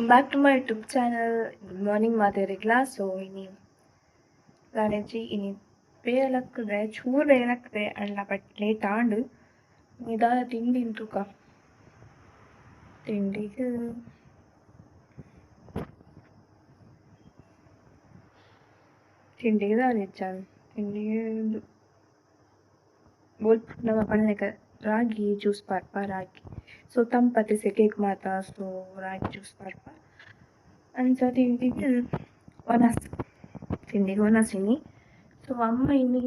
Welcome back to my YouTube channel. Good morning ಮಾತಾಡಿರ್ಲಾ. So ಇನಿ ಬೇಯಲಕ್ಕದೆ ಚೂರು ಬೇಯಲಕ್ಕದೆ ಅಲ್ಲ ಬಟ್ ಲೇಟ್ ಆಂಡು ಇದಾದ ತಿಂಡಿ ತೂಕ ತಿಂಡಿಗೆ ದಾದಿಚ್ಚಾನು ತಿಂಡಿಗೆ ಬೋಲ್ ನಮ್ಮ ಪನ್ನಕ ರಾಗಿ ಜ್ಯೂಸ್ ಪಾರ್ಪ ರಾಗಿ ಸೊ ತಂಪತ್ತೆ ಸೆಕೆಗೆ ಮಾತ ಸೊ ರಾಗಿ ಜ್ಯೂಸ್ ಪಾರ್ಪ ಅಂಚ ತಿಂಡಿಗೆ ಒನಸಿನಿ ಸೊ ಅಮ್ಮ ಇಲ್ಲಿ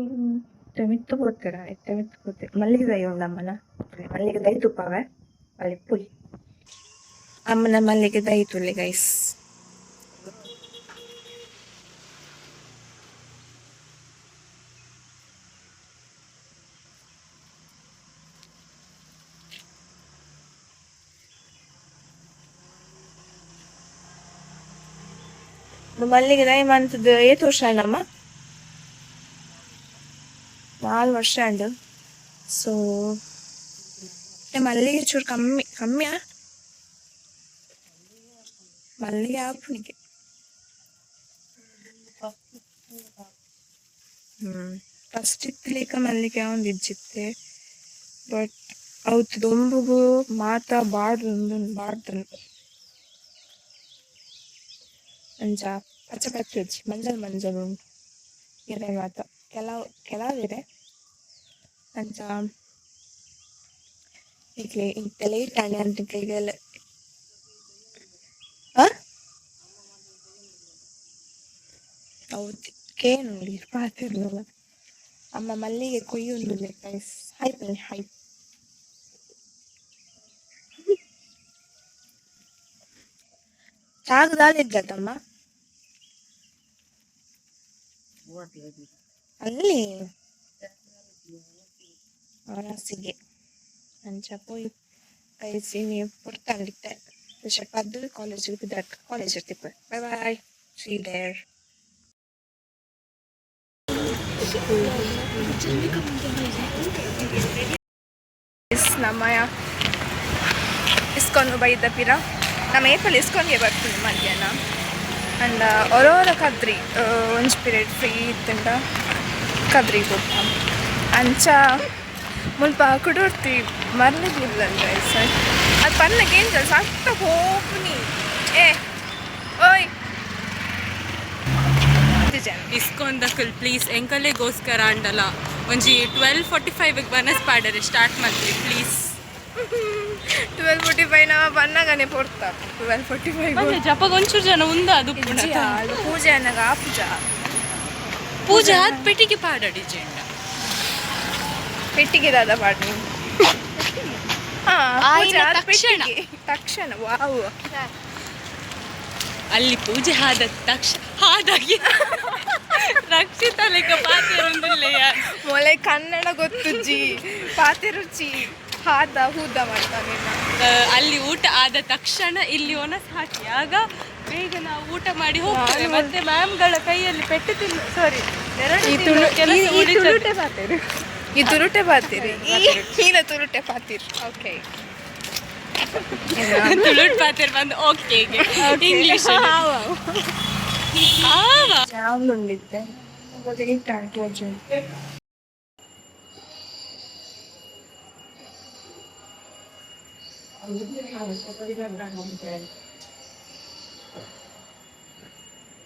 ಮಿತ್ತು ಕೊಡ್ತಾರೆ ಮಲ್ಲಿಗೆ ದೈ ಉಂಡು ಅಮ್ಮನ ಮಲ್ಲಿಗೆ ದೈ ತುಪ್ಪವೆ ಅಲ್ಲಿ ಪುಯ್ ಅಮ್ಮನ ಮಲ್ಲಿಗೆ ದೈ ತುಳ್ಳಿ ಗೈಸ್. ಮಲ್ಲಿಗೆ ದೈ ಮಂತದ್ದು ಏತು ವರ್ಷ ಅಣ್ಣಮ್ಮ 4 ವರ್ಷ ಉಂಡು. ಸೊ ಮಲ್ಲಿಗೆ ಚೂರು ಕಮ್ಮಿಯಾ ಮಲ್ಲಿಗೆ ಆಪುನಿಗೆ ಫಸ್ಟ್ ಇತ್ತಲಿಕ ಮಲ್ಲಿಗೆ ಒಂದು ಇಜ್ಜಿತ್ತೆ ಬಟ್ ಅವತ್ತು ದೊಂಬುಗು ಮಾತ ಬಾಡ್ದು ಅಂಚ ಪಚ್ಚ ಹಚ್ಚಿ ಮಂಜಲ್ ಉಂಟು ಎರೆ ಮಾತ ಕೆಲವಿದೆ ಅಂಚ ಈಗ ಲೇಟ್ ಆಣೆ ಅಂತ ಈಗೆಲ್ಲ ಹೌದು ಕೇನು ನೋಡಿ ಪಾತಿರ್ಲಿಲ್ಲ ಅಮ್ಮ ಮಲ್ಲಿಗೆ ಕೊಯ್ಯೊಂದು ಗೈಸ್. ಹೈಪ್ ಹೈಪ್ ಚಾಗದಾದಿದ್ದಮ್ಮ ಅಲ್ಲಿ ಅವನಸಿಗೆ ಅಂಚ ಪೋಯಿ ಕೈಸಿ ನೀವು ಪುರ್ತಂಡಿತ್ತೆ ಪದ್ದು ಕಾಲೇಜಿಗೆ ಬಿದ್ದಕ್ಕ ಕಾಲೇಜ್ ಇರ್ತಿಪ್ಪ. Bye bye, see there. ನಮ್ಮ ಇಸ್ಕೊಂಡು ಬೈದ ಪಿರ ನಮ್ಮ ಏಪಲ್ ಇಸ್ಕೊಂಡ್ಗೆ ಬರ್ತೀನಿ ಮಧ್ಯಾಹ್ನ ಅಂಡ್ ಒರೋರ ಕದ್ರಿ ಒಂಜ್ ಪೀರಿಯಡ್ ಫ್ರೀ ಇತ್ತಂಡ ಕದ್ರಿ ಕೊಟ್ಟ ಅಂಚ ಮುಲ್ಪ ಕುಡೋರ್ತಿ ಮರ್ಲಿಲ್ಲ ಸರ್ ಅದು ಪನ್ನಗೆ ಏನ್ ಸತ್ತ ಹೋಗ್ನಿ ಓಯ್ ಇಸ್ಕೊಂದಕಲ್ ಪ್ಲೀಸ್ ಎಂಕಲೆಗೋಸ್ಕರ ಅಂಡಲ್ಲ ಒಂಜಿ 12:45 ಬನಸ್ ಪಾಡರೆ ಸ್ಟಾರ್ಟ್ ಮಾಡ್ತೀವಿ ಪ್ಲೀಸ್. 12:45 ನಾವ ಬನ್ನಗನೆ ಪೊರ್ತ 12:45 ಜಪಗ ಒಂಚೂರು ಜನ ಉಂದ ಅದು ಪೂಜೆ ಅನ್ನಗ ಆ ಪೂಜೆ ಆದ ಪೆಟ್ಟಿಗೆ ಪಾಡಡಿ ಜೆಂಡ ಪೆಟ್ಟಿಗೆ ದಾದ ಪಾಡಿ ತಕ್ಷಣ ವಾವ್ ಅಲ್ಲಿ ಪೂಜೆ ಆದ ತಕ್ಷಣ ಹಾದಾಗಿ ರಕ್ಷಿತ ಲೆಕ್ಕ ಪಾತಿರೊಂದಿಲ್ಲ ಮೊಲೆ ಕನ್ನಡ ಗೊತ್ತುಜ್ಜಿ ಪಾತೆ ರುಚಿ ಹಾದ ಹೂದ ಮಾಡ್ತಾನೆ. ಅಲ್ಲಿ ಊಟ ಆದ ತಕ್ಷಣ ಇಲ್ಲಿ ಒನಸ್ ಹಾಕಿ ಆಗ ಬೇಗ ನಾವು ಊಟ ಮಾಡಿ ಹೋಗ್ತೇವೆ. ಮತ್ತೆ ಮ್ಯಾಮ್ಗಳ ಕೈಯಲ್ಲಿ ಪೆಟ್ಟು ತಿನ್ನು ಸಾರಿ ಈ ತುರುಟೆ ಪಾತೀರಿ ಈನ ತುರುಟೆ ಪಾತೀರಿ ಓಕೆ ತುಳುಟ್ ಪಾತಿರ್ ಬಂದು ಓಕೆ ಇಂಗ್ಲಿಷ್ ಜಾವುಂಡಿದ್ದೆ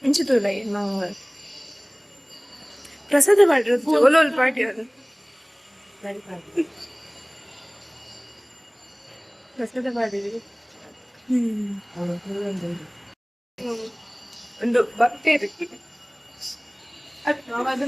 ಇಂಚಿತೂಲ ನಾವು ಪ್ರಸಾದ ಮಾಡಿರೋದು ಒಲೊಲ್ ಪಾರ್ಟಿ ಅದು ಪ್ರಸಾದ ಮಾಡಿದ್ವಿ ಒಂದು ಬರ್ತೇರಿ ಅದು ಮಾಡು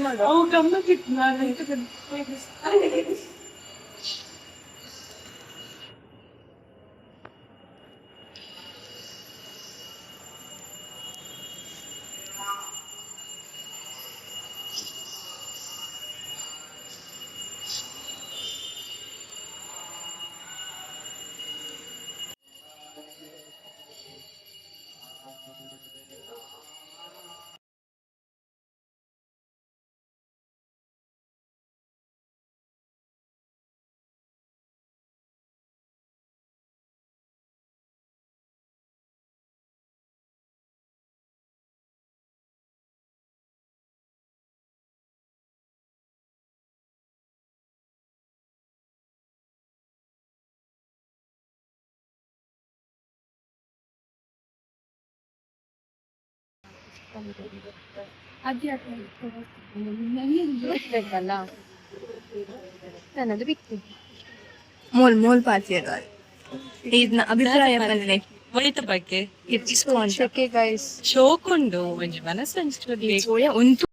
ಬೇಕಲ್ಲ ನನ್ನದು ಬಿತ್ತು ಮೂಲ್ ಮೂಲ್ ಪಾತಿ ಇದನ್ನ ಅಭಿಪ್ರಾಯ ಬಂದಿದೆ ಒಳಿತ ಬಗ್ಗೆ ಇಟ್ಸ್ಕೊಂಡೆ ಗೈಸ್ ಶೋಕೊಂಡು ಒಂಜಿ ಮನಸ್ಸು ಅನ್ಸ್ಬಿಡ್ಬೇಕು ಸೋಯ ಒಂದು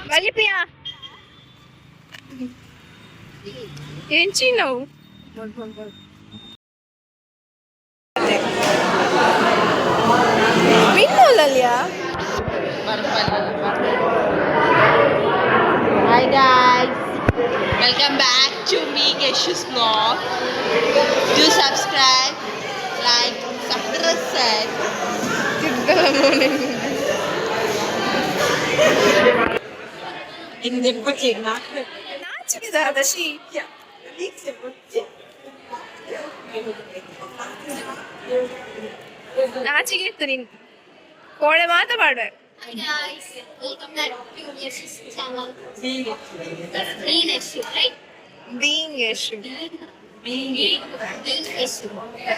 ಮಲ್ಲಿಪಿಯಾ ಏನ್ ಚೀನವು ಮಿನ್ನೋಲಲ್ಯಾ Hi guys, welcome back to me Geshu's vlog. Do subscribe, like, subscribe. In the boutique, ನಾಚಿಕೆದಾದ ಶೀ ನಾಚಿಕೆ ಇತ್ತು ನೀನು ಕೋಳೆ ಮಾತಾಡ್ಬೇಡ Hi guys, welcome back to Yash's channel. Being Yashu, right? Being Yashu Being Yashu.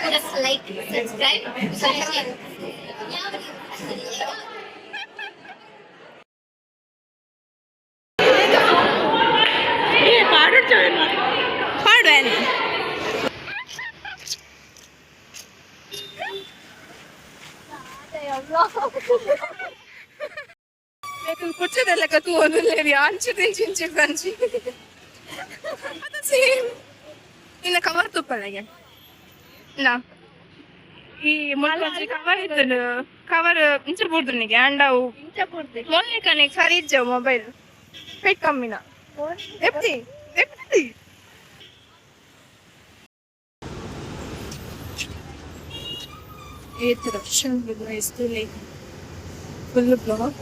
Just like, subscribe, share. ಪಾಡ್ವೇನು ಕೂರ್ಚೋದೆಲ್ಲ ಕತ್ತು ಓದಲೇರಿ ಅಂಚು ತಿಂಚಿ ಫ್ರೆಂಚಿ ಅದು same ಇನ್ನು cover ತುಪ್ಪಲೆಗೆ ನಾ ಈ ಮೊನ್ನೆ ಕವರ್ ಇತ್ತು ಕವರ್ ಇಂಚ ಬುಡ್ದನಿಗೆ ಅಂಡವು ಮೊನ್ನೆ ಕನೆಗೆ ಸರಿ ಇಜ್ಜವು ಮೊಬೈಲ್ ಪೆಟ್ ಕಮ್ಮಿನ ಎಪ್ತಿ ಎಪ್ತಿ ये तरफ इसलिए फुल ब्लॉग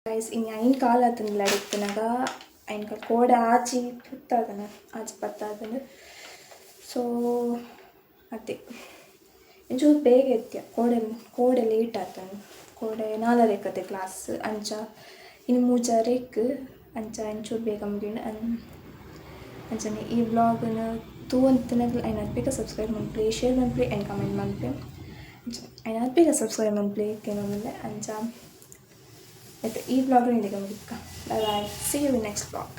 ಗೈಸ್ ಇನ್ನು ಐನ್ ಕಾಲ ಆತನಿಲ್ಲ ಅಡಿಕ್ತನಾಗ ಐನ್ ಕಾಲ ಕೋಡೆ ಆಚಿ ಪುತ್ತಾದನ ಆಚಿ ಪತ್ತಾದನ ಸೊ ಅದೇ ಒಂಚೂರು ಬೇಗ ಎತ್ಯ ಕೋಡೆ ಲೇಟ್ ಆತನ ಕೋಡೆ 4:30 ಕ್ಲಾಸ್ ಅಂಚ ಇನ್ನು 3:30 ಅಂಚ ಒಂಚೂರು ಬೇಗ ಮುಗಿನ ಅಂಚನೆ ಈ ವ್ಲಾಗನ್ನು ತೂವಂತನಾಗಲಿ ಐನಾದ್ ಬೇಗ ಸಬ್ಸ್ಕ್ರೈಬ್ ಮಾಡ್ಪ್ಲಿ ಶೇರ್ ಮಾಡ್ಪ್ಲಿ ಆ್ಯಂಡ್ ಕಮೆಂಟ್ ಮಾಡ್ಪ್ಲಿ ಐನಾದ್ ಬೇಗ ಸಬ್ಸ್ಕ್ರೈಬ್ ಮಾಡ್ಪ್ಲಿ ಕೆಲವೊಮ್ಮೆ ಅಂಚ ಆಯ್ತು ಈ ವ್ಲಾಗ್ ಇದೀಗ ಮುಗಿಕ bye see you next vlog